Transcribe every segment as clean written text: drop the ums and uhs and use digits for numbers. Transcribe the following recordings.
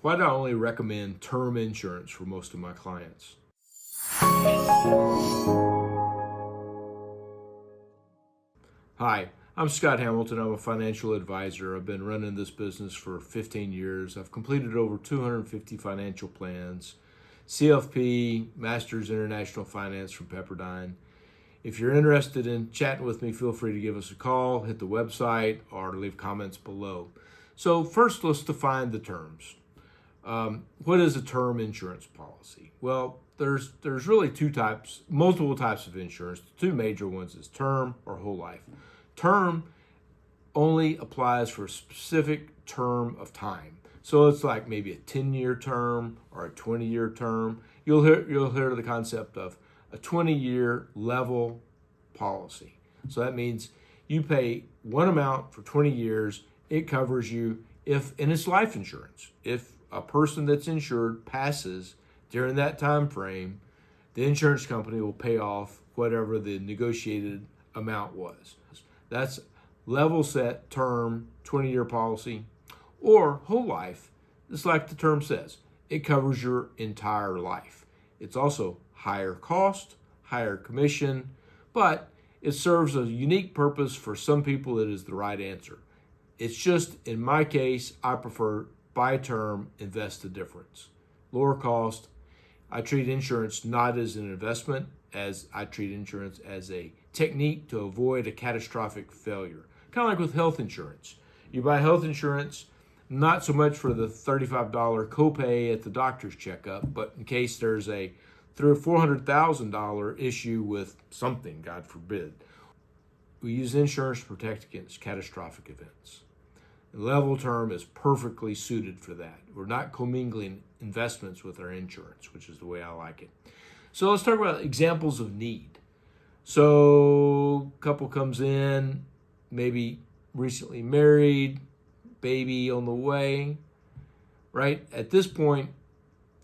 Why do I only recommend term insurance for most of my clients? Hi, I'm Scott Hamilton. I'm a financial advisor. I've been running this business for 15 years. I've completed over 250 financial plans, CFP, Masters International Finance from Pepperdine. If you're interested in chatting with me, feel free to give us a call, hit the website, or leave comments below. So first, let's define the terms. What is a term insurance policy? Well, there's really multiple types of insurance. The two major ones is term or whole life. Term only applies for a specific term of time. So it's like maybe a 10-year term or a 20-year term. You'll hear the concept of a 20-year level policy. So that means you pay one amount for 20 years. It covers you and it's life insurance. If a person that's insured passes during that time frame, the insurance company will pay off whatever the negotiated amount was. That's level set term, 20-year policy, or whole life. It's like the term says, it covers your entire life. It's also higher cost, higher commission, but it serves a unique purpose. For some people, it is the right answer. It's just, in my case, I prefer buy term, invest the difference. Lower cost. I treat insurance not as an investment, as I treat insurance as a technique to avoid a catastrophic failure. Kind of like with health insurance. You buy health insurance not so much for the $35 copay at the doctor's checkup, but in case there's a $300,000 or $400,000 issue with something, God forbid. We use insurance to protect against catastrophic events. The level term is perfectly suited for that. We're not commingling investments with our insurance, which is the way I like it. So let's talk about examples of need. So couple comes in, maybe recently married, baby on the way, right? At this point,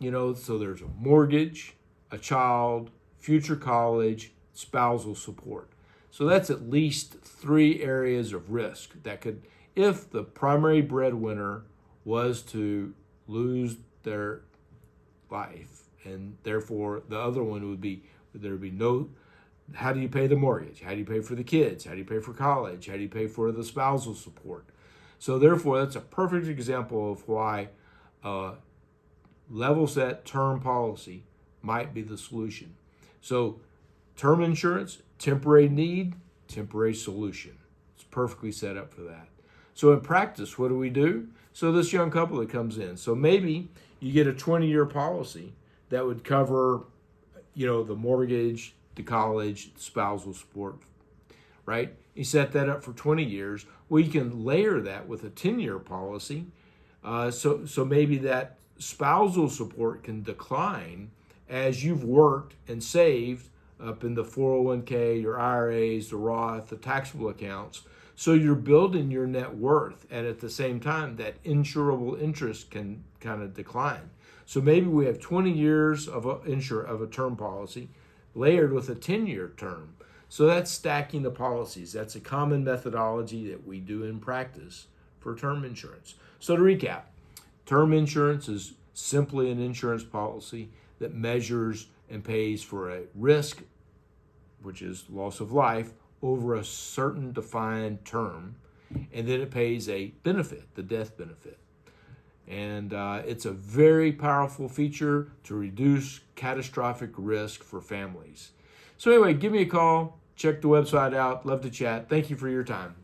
so there's a mortgage, a child, future college, spousal support. So that's at least 3 areas of risk that could, if the primary breadwinner was to lose their life, and therefore the other one would be, there would be no, how do you pay the mortgage? How do you pay for the kids? How do you pay for college? How do you pay for the spousal support? So therefore, that's a perfect example of why level set term policy might be the solution. So term insurance, temporary need, temporary solution. It's perfectly set up for that. So in practice, what do we do? So this young couple that comes in, so maybe you get a 20-year policy that would cover, the mortgage, the college, the spousal support, right? You set that up for 20 years. Well, you can layer that with a 10-year policy. So maybe that spousal support can decline as you've worked and saved up in the 401k, your IRAs, the Roth, the taxable accounts. So you're building your net worth, and at the same time, that insurable interest can kind of decline. So maybe we have 20 years of a term policy layered with a 10-year term. So that's stacking the policies. That's a common methodology that we do in practice for term insurance. So to recap, term insurance is simply an insurance policy that measures and pays for a risk, which is loss of life, over a certain defined term, and then it pays a benefit, the death benefit. And it's a very powerful feature to reduce catastrophic risk for families. So anyway, give me a call, check the website out, love to chat. Thank you for your time.